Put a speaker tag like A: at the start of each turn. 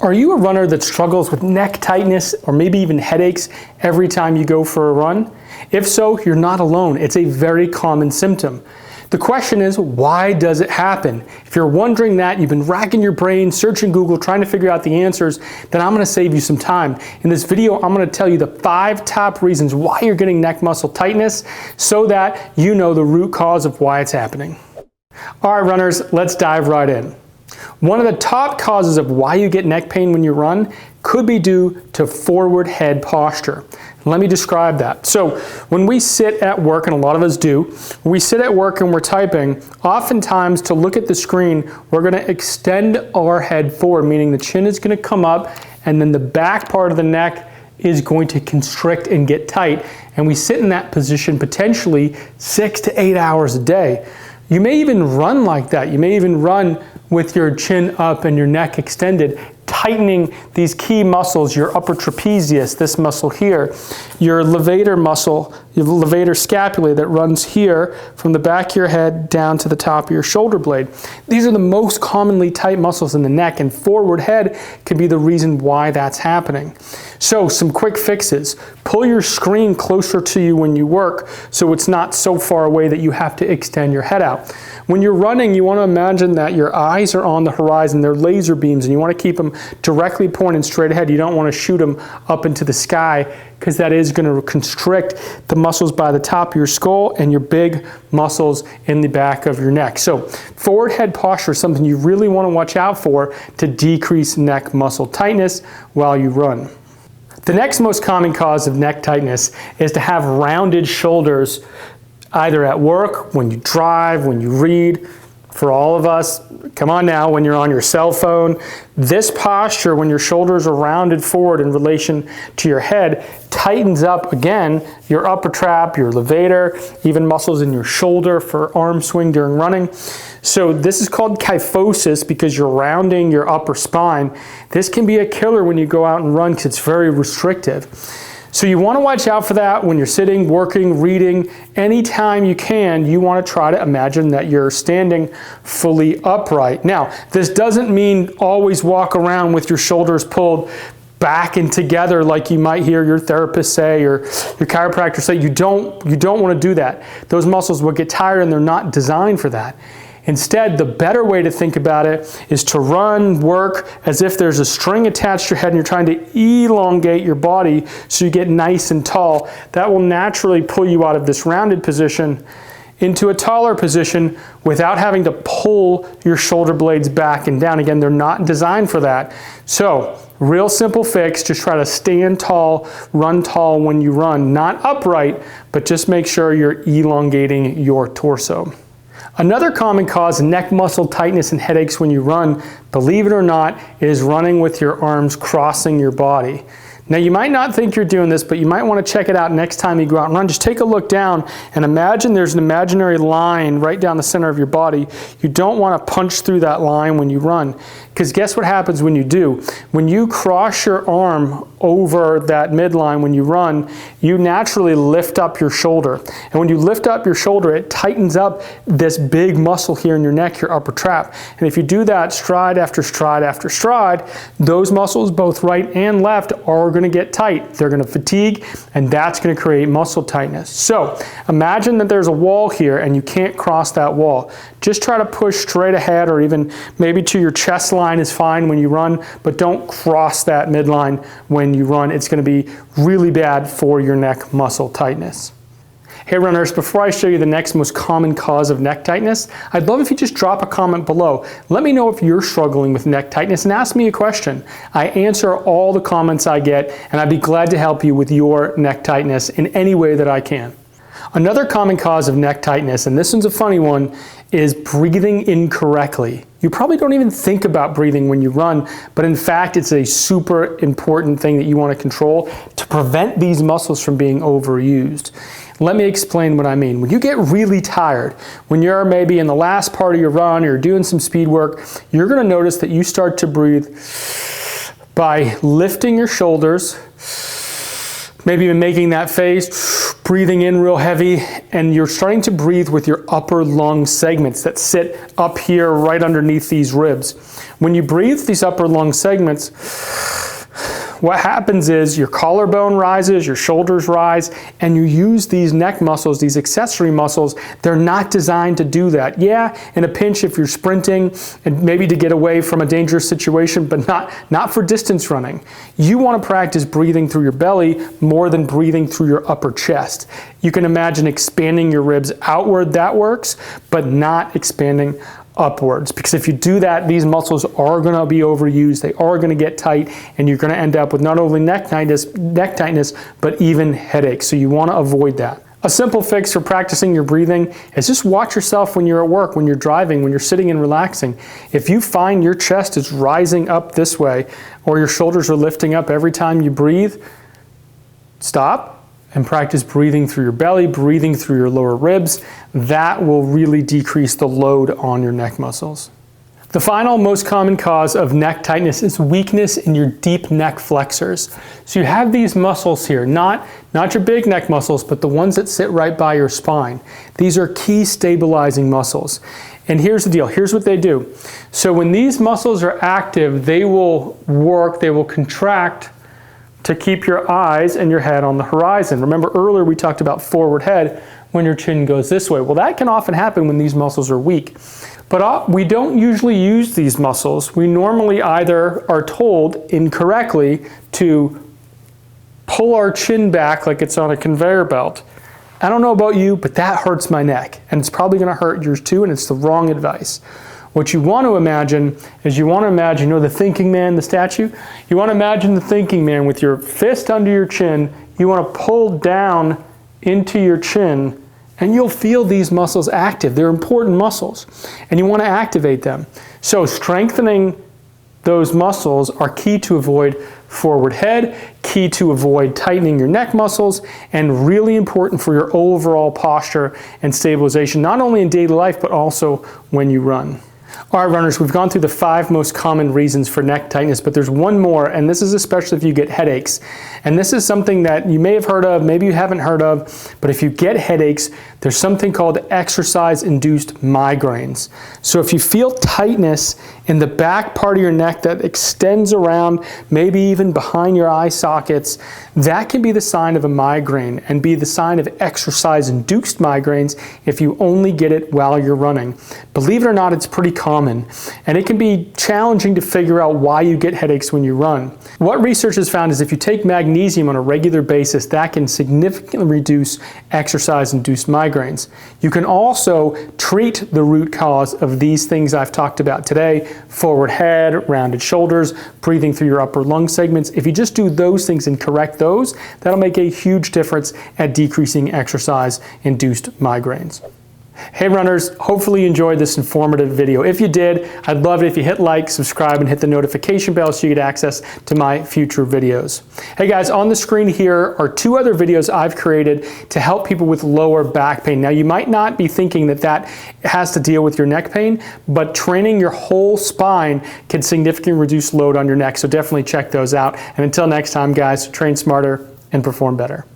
A: Are you a runner that struggles with neck tightness or maybe even headaches every time you go for a run? If so, you're not alone. It's a very common symptom. The question is, why does it happen? If you're wondering that, you've been racking your brain, searching Google, trying to figure out the answers, then I'm gonna save you some time. In this video, I'm gonna tell you the 5 top reasons why you're getting neck muscle tightness so that you know the root cause of why it's happening. All right, runners, let's dive right in. One of the top causes of why you get neck pain when you run could be due to forward head posture. Let me describe that. So when we sit at work, and a lot of us do, when we sit at work and we're typing, oftentimes to look at the screen, we're going to extend our head forward, meaning the chin is going to come up and then the back part of the neck is going to constrict and get tight. And we sit in that position potentially 6 to 8 hours a day. You may even run like that. You may even run with your chin up and your neck extended, tightening these key muscles, your upper trapezius, this muscle here, your levator muscle, your levator scapulae that runs here from the back of your head down to the top of your shoulder blade. These are the most commonly tight muscles in the neck, and forward head could be the reason why that's happening. So some quick fixes. Pull your screen closer to you when you work so it's not so far away that you have to extend your head out. When you're running, you want to imagine that your eyes are on the horizon. They're laser beams, and you want to keep them directly pointed straight ahead. You don't want to shoot them up into the sky because that is going to constrict the muscles by the top of your skull and your big muscles in the back of your neck. So forward head posture is something you really want to watch out for to decrease neck muscle tightness while you run. The next most common cause of neck tightness is to have rounded shoulders, either at work, when you drive, when you read. For all of us, come on now, when you're on your cell phone, this posture, when your shoulders are rounded forward in relation to your head, tightens up, again, your upper trap, your levator, even muscles in your shoulder for arm swing during running. So this is called kyphosis because you're rounding your upper spine. This can be a killer when you go out and run because it's very restrictive. So you want to watch out for that when you're sitting, working, reading. Anytime you can, you want to try to imagine that you're standing fully upright. Now, this doesn't mean always walk around with your shoulders pulled back and together like you might hear your therapist say or your chiropractor say. You don't want to do that. Those muscles will get tired and they're not designed for that. Instead, the better way to think about it is to run, work as if there's a string attached to your head and you're trying to elongate your body so you get nice and tall. That will naturally pull you out of this rounded position into a taller position without having to pull your shoulder blades back and down. Again, they're not designed for that. So, real simple fix, just try to stand tall, run tall when you run. Not upright, but just make sure you're elongating your torso. Another common cause of neck muscle tightness and headaches when you run, believe it or not, is running with your arms crossing your body. Now you might not think you're doing this, but you might want to check it out next time you go out and run. Just take a look down and imagine there's an imaginary line right down the center of your body. You don't want to punch through that line when you run, because guess what happens when you do? When you cross your arm over that midline when you run, you naturally lift up your shoulder. And when you lift up your shoulder, it tightens up this big muscle here in your neck, your upper trap. And if you do that stride after stride after stride, those muscles, both right and left, are going to get tight. They're going to fatigue, and that's going to create muscle tightness. So imagine that there's a wall here and you can't cross that wall. Just try to push straight ahead, or even maybe to your chest line is fine when you run, but don't cross that midline when you run. It's going to be really bad for your neck muscle tightness. Hey runners, before I show you the next most common cause of neck tightness, I'd love if you just drop a comment below. Let me know if you're struggling with neck tightness and ask me a question. I answer all the comments I get, and I'd be glad to help you with your neck tightness in any way that I can. Another common cause of neck tightness, and this one's a funny one, is breathing incorrectly. You probably don't even think about breathing when you run, but in fact, it's a super important thing that you want to control to prevent these muscles from being overused. Let me explain what I mean. When you get really tired, when you're maybe in the last part of your run or you're doing some speed work, you're going to notice that you start to breathe by lifting your shoulders, maybe even making that face, breathing in real heavy, and you're starting to breathe with your upper lung segments that sit up here right underneath these ribs. When you breathe these upper lung segments, what happens is your collarbone rises, your shoulders rise, and you use these neck muscles, these accessory muscles. They're not designed to do that. Yeah, in a pinch if you're sprinting and maybe to get away from a dangerous situation, but not for distance running. You want to practice breathing through your belly more than breathing through your upper chest. You can imagine expanding your ribs outward, that works, but not expanding upwards, because if you do that, these muscles are going to be overused, they are going to get tight, and you're going to end up with not only neck tightness, but even headaches. So you want to avoid that. A simple fix for practicing your breathing is just watch yourself when you're at work, when you're driving, when you're sitting and relaxing. If you find your chest is rising up this way, or your shoulders are lifting up every time you breathe, stop and practice breathing through your belly, breathing through your lower ribs. That will really decrease the load on your neck muscles. The final most common cause of neck tightness is weakness in your deep neck flexors. So you have these muscles here, not your big neck muscles, but the ones that sit right by your spine. These are key stabilizing muscles. And here's the deal, here's what they do. So when these muscles are active, they will work, they will contract to keep your eyes and your head on the horizon. Remember earlier we talked about forward head when your chin goes this way. Well, that can often happen when these muscles are weak. But we don't usually use these muscles. We normally either are told incorrectly to pull our chin back like it's on a conveyor belt. I don't know about you, but that hurts my neck, and it's probably gonna hurt yours too, and it's the wrong advice. What you want to imagine is you know the thinking man, the statue? You want to imagine the thinking man with your fist under your chin. You want to pull down into your chin, and you'll feel these muscles active. They're important muscles, and you want to activate them. So strengthening those muscles are key to avoid forward head, key to avoid tightening your neck muscles, and really important for your overall posture and stabilization, not only in daily life, but also when you run. All right, runners, we've gone through the 5 most common reasons for neck tightness, but there's one more, and this is especially if you get headaches. And this is something that you may have heard of, maybe you haven't heard of, but if you get headaches, there's something called exercise-induced migraines. So if you feel tightness in the back part of your neck that extends around, maybe even behind your eye sockets, that can be the sign of a migraine and be the sign of exercise-induced migraines if you only get it while you're running. Believe it or not, it's pretty common, and it can be challenging to figure out why you get headaches when you run. What research has found is if you take magnesium on a regular basis, that can significantly reduce exercise-induced migraines. You can also treat the root cause of these things I've talked about today: forward head, rounded shoulders, breathing through your upper lung segments. If you just do those things and correct those, that'll make a huge difference at decreasing exercise-induced migraines. Hey runners, hopefully you enjoyed this informative video. If you did, I'd love it if you hit like, subscribe, and hit the notification bell so you get access to my future videos. Hey guys, on the screen here are 2 other videos I've created to help people with lower back pain. Now you might not be thinking that that has to deal with your neck pain, but training your whole spine can significantly reduce load on your neck, so definitely check those out. And until next time guys, train smarter and perform better.